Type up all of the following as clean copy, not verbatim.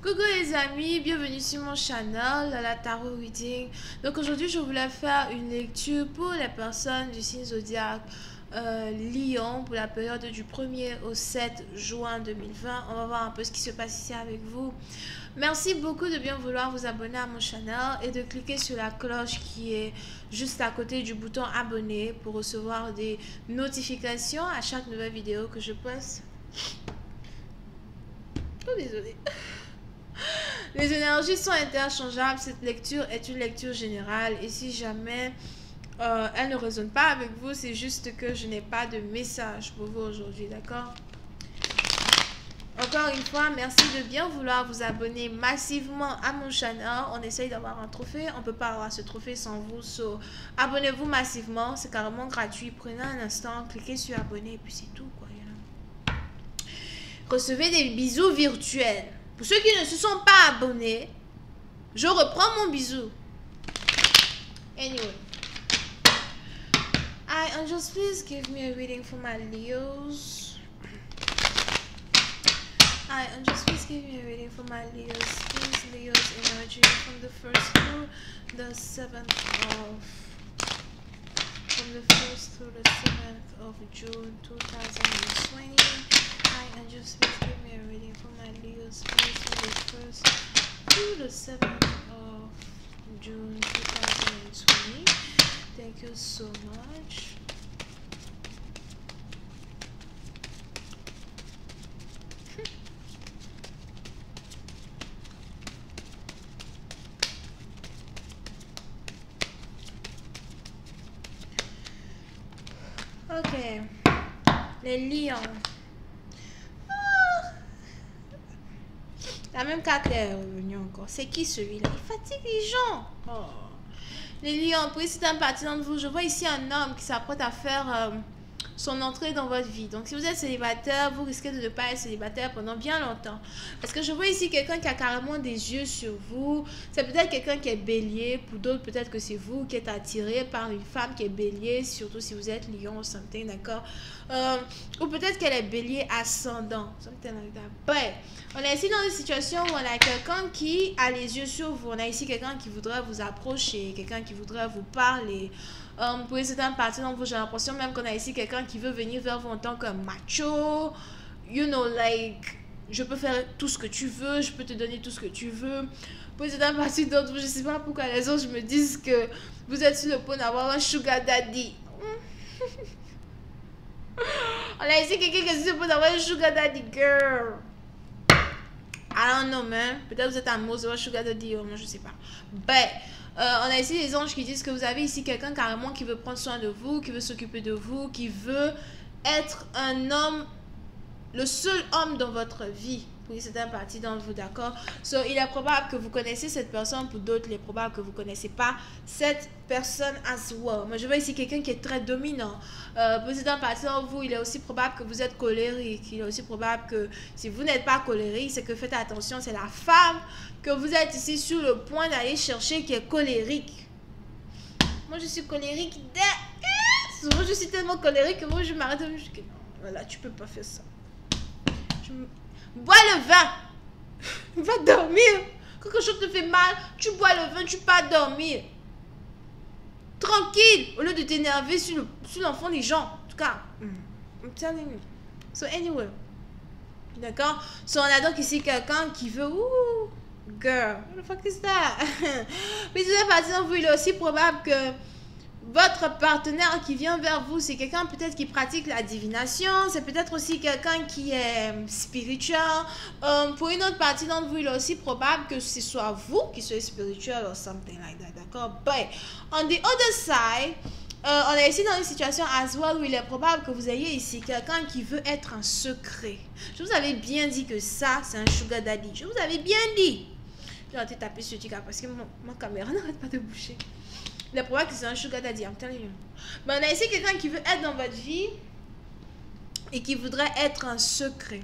Coucou les amis, bienvenue sur mon channel, la Tarot Reading. Donc aujourd'hui je voulais faire une lecture pour les personnes du signe zodiaque Lion pour la période du 1er au 7 juin 2020. On va voir un peu ce qui se passe ici avec vous. Merci beaucoup de bien vouloir vous abonner à mon channel et de cliquer sur la cloche qui est juste à côté du bouton abonner pour recevoir des notifications à chaque nouvelle vidéo que je poste. Oh désolé. Les énergies sont interchangeables. Cette lecture est une lecture générale et si jamais elle ne résonne pas avec vous, c'est juste que je n'ai pas de message pour vous aujourd'hui, d'accord? Encore une fois, merci de bien vouloir vous abonner massivement à mon channel. On essaye d'avoir un trophée, on ne peut pas avoir ce trophée sans vous. So, abonnez-vous massivement, c'est carrément gratuit. Prenez un instant, cliquez sur abonner et puis c'est tout, quoi. Recevez des bisous virtuels. Pour ceux qui ne se sont pas abonnés, je reprends mon bisou. Anyway. Angels, please give me a reading for my Leos. Angels, please give me a reading for my Leos. Please, Leos energy from the 1st through the 7th of June 2020. Angels, please give me a reading for my Leos, please, from the 1st to the 7th of June 2020. Thank you so much. Ok, les lions. La même carte est revenue encore. C'est qui celui-là? Il fatigue les gens. Oh. Les lions, pour ici, c'est un parti d'entre vous. Je vois ici un homme qui s'apprête à faire son entrée dans votre vie. Donc, si vous êtes célibataire, vous risquez de ne pas être célibataire pendant bien longtemps. Parce que je vois ici quelqu'un qui a carrément des yeux sur vous. C'est peut-être quelqu'un qui est bélier. Pour d'autres, peut-être que c'est vous qui êtes attiré par une femme qui est bélier. Surtout si vous êtes lion ou something, d'accord? Ou peut-être qu'elle est bélier ascendant. Something like that. Bref, on est ici dans une situation où on a quelqu'un qui a les yeux sur vous. On a ici quelqu'un qui voudrait vous approcher. Quelqu'un qui voudrait vous parler. Pour certaines parties d'entre vous, j'ai l'impression même qu'on a ici quelqu'un qui veut venir vers vous en tant que macho. You know, like, je peux faire tout ce que tu veux, je peux te donner tout ce que tu veux. Pour certaines parties d'entre vous, je ne sais pas pourquoi les autres me disent que vous êtes sur le point d'avoir un sugar daddy. On a ici quelqu'un qui est sur le point d'avoir un sugar daddy, girl. I don't know, man. Peut-être vous êtes amoureuse de votre sugar daddy, moi je sais pas. But, on a ici les anges qui disent que vous avez ici quelqu'un carrément qui veut prendre soin de vous, qui veut s'occuper de vous, qui veut être un homme, le seul homme dans votre vie. Pour certaines parties d'entre vous, d'accord? So, il est probable que vous connaissez cette personne, pour d'autres, il est probable que vous ne connaissez pas cette personne as well. Moi, je vois ici quelqu'un qui est très dominant. Pour certaines parties d'entre vous, il est aussi probable que vous êtes colérique. Il est aussi probable que si vous n'êtes pas colérique, c'est que faites attention, c'est la femme que vous êtes ici sur le point d'aller chercher qui est colérique. Moi, je suis colérique. Souvent, je suis tellement colérique que moi, je m'arrête. Je dis que non, voilà, tu peux pas faire ça. Bois le vin. Va dormir. Quand quelque chose te fait mal, tu bois le vin, tu pars dormir. Tranquille. Au lieu de t'énerver sur l'enfant des gens. En tout cas, I'm telling you. So anyway. D'accord? So on a donc ici quelqu'un qui veut... Ouh, girl. What the fuck is that? Mais c'est parti dans vous, il est aussi probable que votre partenaire qui vient vers vous, c'est quelqu'un peut-être qui pratique la divination, c'est peut-être aussi quelqu'un qui est spirituel. Pour une autre partie d'entre vous, il est aussi probable que ce soit vous qui soyez spirituel ou something like that, d'accord? But on the other side, on est ici dans une situation as well où il est probable que vous ayez ici quelqu'un qui veut être un secret. Je vous avais bien dit que ça, c'est un sugar daddy. Je vous avais bien dit. J'ai été taper sur Tika parce que ma caméra n'arrête pas de bouger. Il est probable que c'est un sugar daddy, I'm telling you. Mais on a ici quelqu'un qui veut être dans votre vie et qui voudrait être un secret.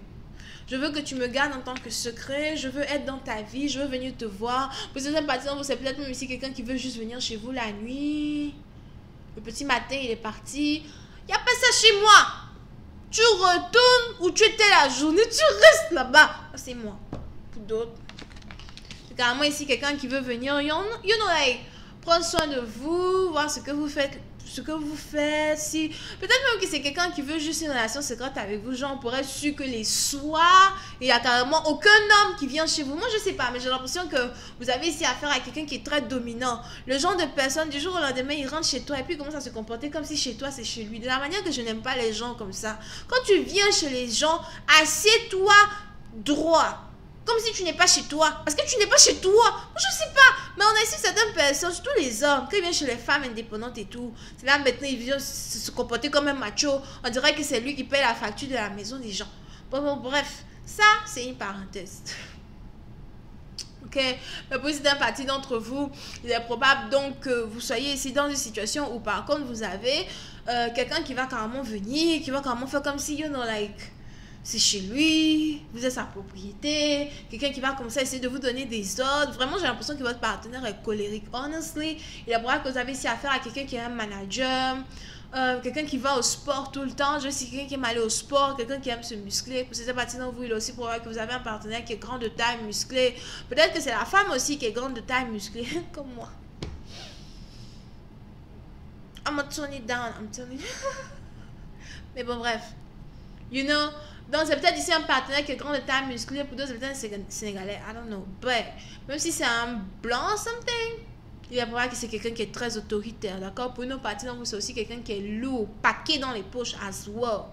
Je veux que tu me gardes en tant que secret. Je veux être dans ta vie. Je veux venir te voir. Pour certaines parties, c'est peut-être même ici quelqu'un qui veut juste venir chez vous la nuit. Le petit matin, il est parti. Il n'y a pas ça chez moi. Tu retournes où tu étais la journée. Tu restes là-bas. C'est moi. Pour d'autres, Carrément ici, quelqu'un qui veut venir, like, prendre soin de vous, voir ce que vous faites. Si peut-être même que c'est quelqu'un qui veut juste une relation secrète avec vous, genre pour être sûr que les soirs il y a carrément aucun homme qui vient chez vous. Moi je sais pas, mais j'ai l'impression que vous avez ici affaire à quelqu'un qui est très dominant, le genre de personne du jour au lendemain il rentre chez toi et puis il commence à se comporter comme si chez toi c'est chez lui. De la manière que je n'aime pas les gens comme ça. Quand tu viens chez les gens, assieds-toi droit, comme si tu n'es pas chez toi. Parce que tu n'es pas chez toi. Moi, je sais pas. Mais on a ici certaines personnes, surtout les hommes, quand ils viennent chez les femmes indépendantes et tout, c'est là maintenant, ils viennent se comporter comme un macho. On dirait que c'est lui qui paye la facture de la maison des gens. Bon, bref. Ça, c'est une parenthèse. Ok. Mais pour certaines parties d'entre vous, il est probable donc que vous soyez ici dans une situation où par contre, vous avez quelqu'un qui va carrément venir, qui va carrément faire comme si, like... c'est chez lui, vous êtes sa propriété, quelqu'un qui va commencer à essayer de vous donner des ordres. Vraiment, j'ai l'impression que votre partenaire est colérique. Honestly, il est probable que vous avez ici affaire à quelqu'un qui est un manager, quelqu'un qui va au sport tout le temps. Je sais quelqu'un qui aime aller au sport, quelqu'un qui aime se muscler. Pour cette partie d'entre vous, il est aussi probable que vous avez un partenaire qui est grand de taille, musclé. Peut-être que c'est la femme aussi qui est grande de taille, musclée, comme moi. I'm gonna turn it down, I'm telling you. Mais bon, bref. You know, donc c'est peut-être ici un partenaire qui est grand de taille musclée, pour d'autres c'est peut-être un Sénégalais, I don't know. But, même si c'est un blanc something, il est probable que c'est quelqu'un qui est très autoritaire, d'accord? Pour une autre partie d'entre vous, c'est aussi quelqu'un qui est lourd, paqué dans les poches as well.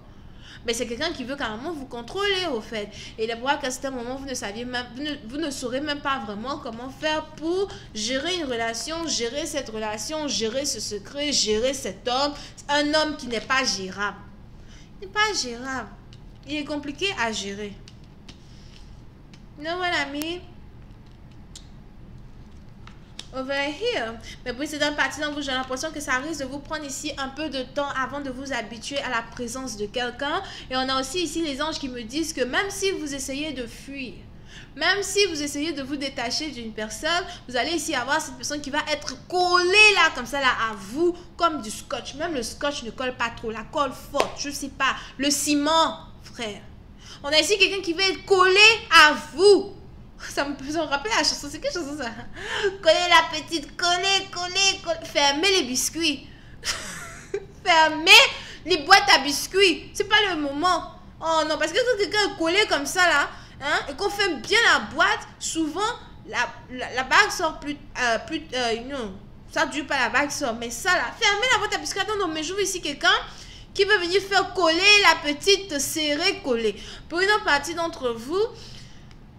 Mais c'est quelqu'un qui veut carrément vous contrôler au fait. Et il est probable qu'à certains moments, vous ne saviez même, vous ne saurez même pas vraiment comment faire pour gérer une relation, gérer cette relation, gérer ce secret, gérer cet homme. Un homme qui n'est pas gérable. Il n'est pas gérable. Il est compliqué à gérer. You know what I mean? Over here. Mais pour cette partie d'entre vous, j'ai l'impression que ça risque de vous prendre ici un peu de temps avant de vous habituer à la présence de quelqu'un. Et on a aussi ici les anges qui me disent que même si vous essayez de fuir, même si vous essayez de vous détacher d'une personne, vous allez ici avoir cette personne qui va être collée là, comme ça là, à vous, comme du scotch. Même le scotch ne colle pas trop, la colle forte, je sais pas. Le ciment, frère. On a ici quelqu'un qui va être collé à vous. Ça me rappelle la chanson, c'est quelle chanson ça? Coller la petite, coller. Fermez les biscuits. Fermez les boîtes à biscuits. C'est pas le moment. Oh non, parce que quand quelqu'un est collé comme ça là, hein, et qu'on fait bien la boîte, souvent la bague sort plus non, ça dure pas, la bague sort. Mais ça là, fermez la boîte à biscuits. Attends, non, mais je veux ici quelqu'un qui veut venir faire coller la petite serrée collée. Pour une autre partie d'entre vous,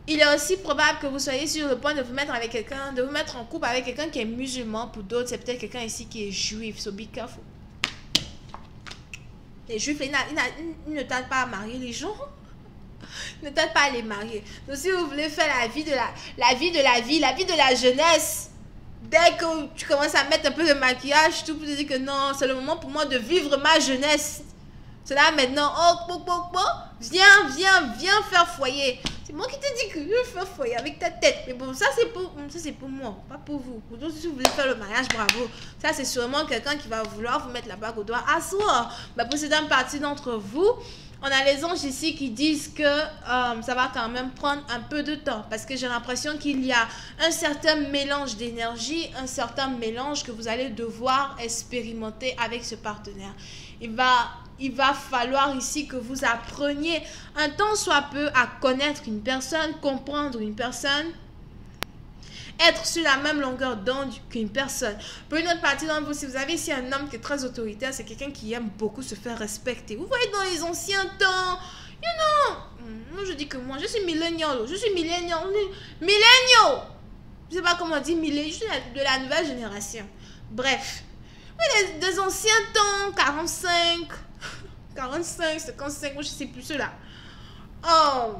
il est aussi probable que vous soyez sur le point de vous mettre avec quelqu'un, de vous mettre en couple avec quelqu'un qui est musulman. Pour d'autres, c'est peut-être quelqu'un ici qui est juif. So be careful. Les juifs, ils ne tardent pas à marier les gens. Ils ne tardent pas à les marier. Donc si vous voulez faire la vie de la jeunesse, dès que tu commences à mettre un peu de maquillage, tout pour te dire que non, c'est le moment pour moi de vivre ma jeunesse. C'est là maintenant, oh, viens faire foyer. C'est moi qui te dis que je veux faire foyer avec ta tête. Mais bon, ça c'est pour moi, pas pour vous. Pour d'autres, si vous voulez faire le mariage, bravo. Ça c'est sûrement quelqu'un qui va vouloir vous mettre la bague au doigt à soi. Mais pour cette partie d'entre vous, on a les anges ici qui disent que ça va quand même prendre un peu de temps. Parce que j'ai l'impression qu'il y a un certain mélange d'énergie, un certain mélange que vous allez devoir expérimenter avec ce partenaire. Il va falloir ici que vous appreniez un tant soit peu à connaître une personne, comprendre une personne, être sur la même longueur d'onde qu'une personne. Pour une autre partie d'entre vous, si vous avez ici un homme qui est très autoritaire, c'est quelqu'un qui aime beaucoup se faire respecter. Vous voyez dans les anciens temps, you know, moi je dis que moi, je suis millénial. Je sais pas comment on dit millénial, je suis de la nouvelle génération. Bref, oui, des anciens temps, 45, 55, moi je sais plus cela. Oh,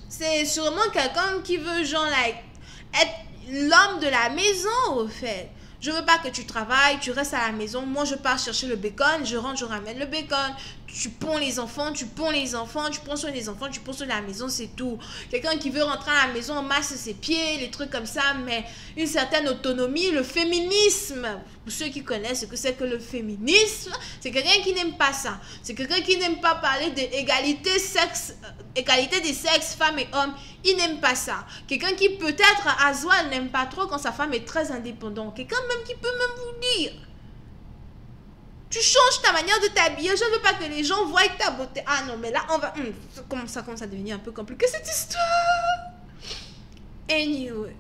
c'est sûrement quelqu'un qui veut genre être l'homme de la maison au fait. Je veux pas que tu travailles, tu restes à la maison. Moi je pars chercher le bacon, je rentre, je ramène le bacon. tu ponds les enfants, tu ponds soin des enfants, tu ponds sur la maison, c'est tout. Quelqu'un qui veut rentrer à la maison, on masse ses pieds, les trucs comme ça, mais une certaine autonomie, le féminisme. Pour ceux qui connaissent ce que c'est que le féminisme, c'est quelqu'un qui n'aime pas ça. C'est quelqu'un qui n'aime pas parler d'égalité des sexes, femmes et hommes. Il n'aime pas ça. Quelqu'un qui peut-être à soi n'aime pas trop quand sa femme est très indépendante. Quelqu'un même qui peut même vous dire: tu changes ta manière de t'habiller, je ne veux pas que les gens voient ta beauté. Ah non, mais là, on va... ça commence à devenir un peu compliqué, cette histoire. Anyway.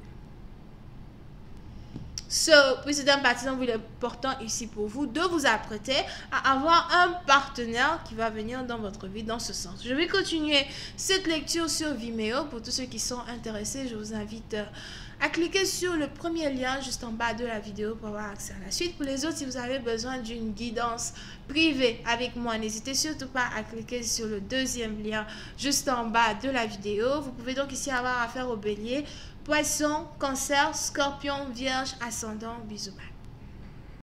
So, président partisan, il est important ici pour vous de vous apprêter à avoir un partenaire qui va venir dans votre vie dans ce sens. Je vais continuer cette lecture sur Vimeo. Pour tous ceux qui sont intéressés, je vous invite à cliquer sur le premier lien juste en bas de la vidéo pour avoir accès à la suite. Pour les autres, si vous avez besoin d'une guidance privée avec moi, n'hésitez surtout pas à cliquer sur le deuxième lien juste en bas de la vidéo. Vous pouvez donc ici avoir affaire au bélier, Poisson, Cancer, Scorpion, Vierge, Ascendant, bisous.